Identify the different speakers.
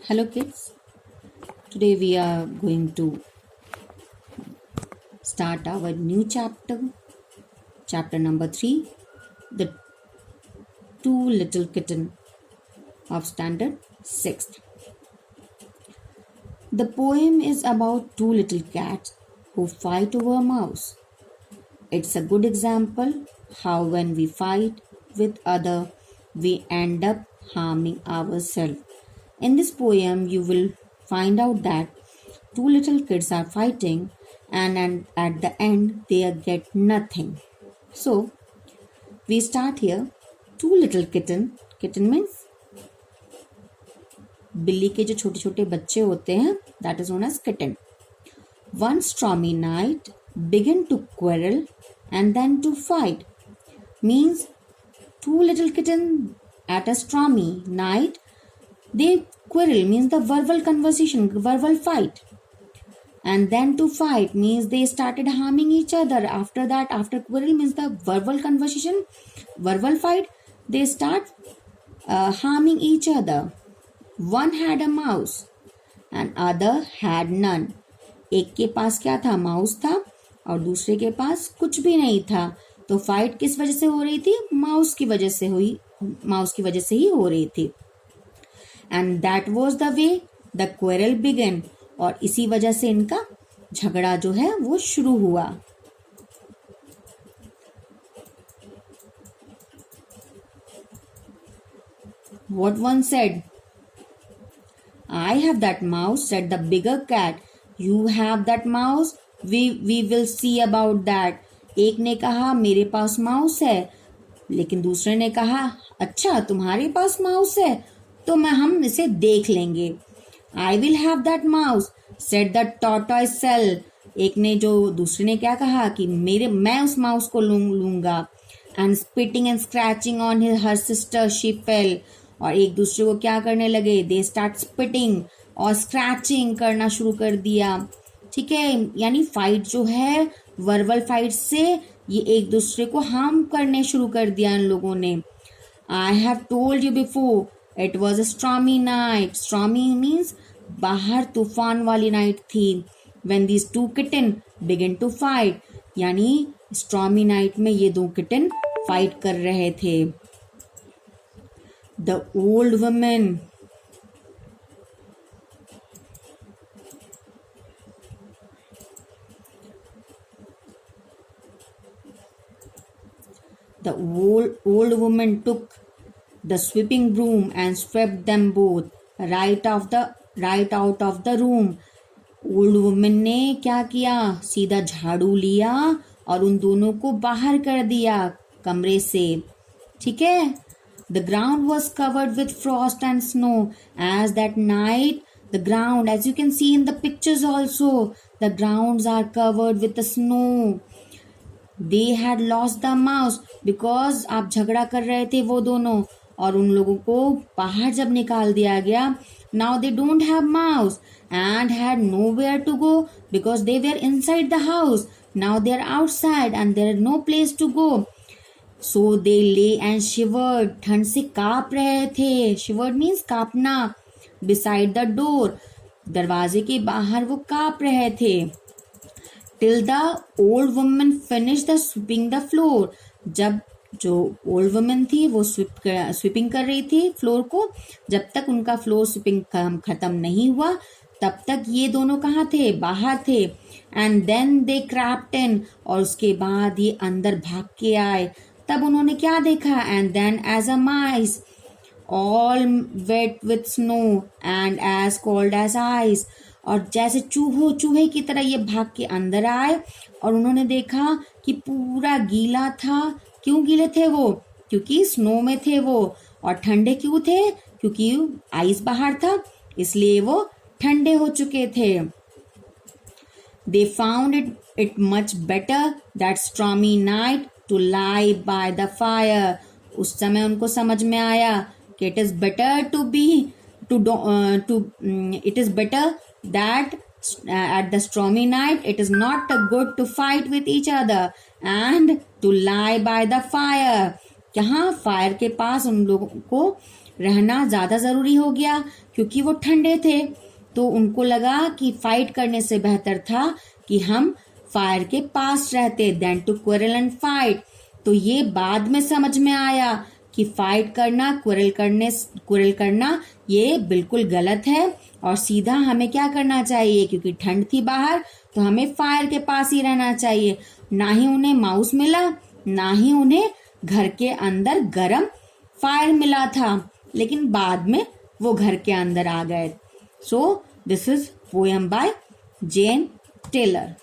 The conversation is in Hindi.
Speaker 1: Hello kids, today we are going to start our new chapter number 3, The Two Little Kitten of Standard 6th. The poem is about two little cats who fight over a mouse. It's a good example how when we fight with other, we end up harming ourselves. In this poem, you will find out that two little kids are fighting and at the end they get nothing. So we start here. Two little kitten means बिल्ली के जो छोटे छोटे बच्चे होते हैं, that is known as kitten. One stormy night began to quarrel and then to fight. Means two little kittens at a stormy night, they quarrel means the verbal conversation, verbal fight. And then to fight means they started harming each other. After that, after quarrel means the verbal conversation, verbal fight, they start harming each other. One had a mouse and other had none. एक के पास क्या था, माउस था, और दूसरे के पास कुछ भी नहीं था. तो फाइट किस वजह से हो रही थी, माउस की वजह से ही हो रही थी. And that was the way the quarrel began. और इसी वजह से इनका झगड़ा जो है वो शुरू हुआ. What one said, I have that mouse, said the bigger cat. You have that mouse, we will see about that. एक ने कहा मेरे पास माउस है, लेकिन दूसरे ने कहा अच्छा तुम्हारे पास माउस है तो हम इसे देख लेंगे. I will have that mouse, said the tortoise shell. एक ने जो दूसरे ने क्या कहा कि मैं उस माउस को लूंगा. And spitting and scratching on her sister she fell. और एक दूसरे को क्या करने लगे, दे स्टार्ट स्पिटिंग और स्क्रैचिंग करना शुरू कर दिया. ठीक है, यानी फाइट जो है वर्बल फाइट से ये एक दूसरे को हार्म करने शुरू कर दिया इन लोगों ने. I have told you before it was a stormy night. Stormy means बाहर तूफान वाली नाइट थी. When these two kitten begin to fight, यानी स्ट्रॉमी नाइट में ये दो किटन फाइट कर रहे थे. The old woman took the sweeping broom and swept them both right out of the room. Old woman ने क्या किया, सीधा झाड़ू लिया और उन दोनों को बाहर कर दिया कमरे से. ठीक है. The ground was covered with frost and snow. As that night, the ground, as you can see in the pictures also, the grounds are covered with the snow. They had lost the mouse because आप झगड़ा कर रहे थे वो दोनों, और उन लोगों को बाहर जब निकाल दिया गया, now they don't have mouse and had nowhere to go because they were inside the house. Now they are outside and there is no place to go. So they lay and shivered. ठंड से कांप रहे थे. Shivered means कांपना. Beside the door, दरवाजे के बाहर वो कांप रहे थे. Till the old woman finished the sweeping the floor. जब जो ओल्ड वुमन थी वो स्वीपिंग कर रही थी फ्लोर को, जब तक उनका फ्लोर स्वीपिंग खत्म नहीं हुआ तब तक ये दोनों कहाँ थे, बाहर थे. एंड देन दे क्रेप्ट इन, और उसके बाद ये अंदर भाग के आए. तब उन्होंने क्या देखा, and then as a mice all wet with snow and as cold as ice. और जैसे चूहे की तरह ये भाग के अंदर आए और उन्होंने देखा कि पूरा गीला था. क्यों गीले थे वो, क्योंकि स्नो में थे वो. और ठंडे क्यों थे, क्योंकि आइस बाहर था, इसलिए वो ठंडे हो चुके थे. They found it much better that stormy night to lie by the fire. उस समय उनको समझ में आया कि it is better it is better that at the stormy night it is not good to fight with each other and to lie by the fire. यहाँ फायर के पास उन लोगों को रहना ज़्यादा ज़रूरी हो गया क्योंकि वो ठंडे थे। तो उनको लगा कि फाइट करने से बेहतर था कि हम फायर के पास रहते then to quarrel and fight. तो ये बाद में समझ में आया कि फाइट करना, क्वेरल करना ये बिल्कुल गलत है और सीधा हमें क्या करना चाहिए, क्योंकि ठंड थी बाहर तो हमें फायर के पास ही रहना चाहिए। ना ही उन्हें माउस मिला, ना ही उन्हें घर के अंदर गरम फायर मिला था, लेकिन बाद में वो घर के अंदर आ गए। So this is poem by Jane Taylor.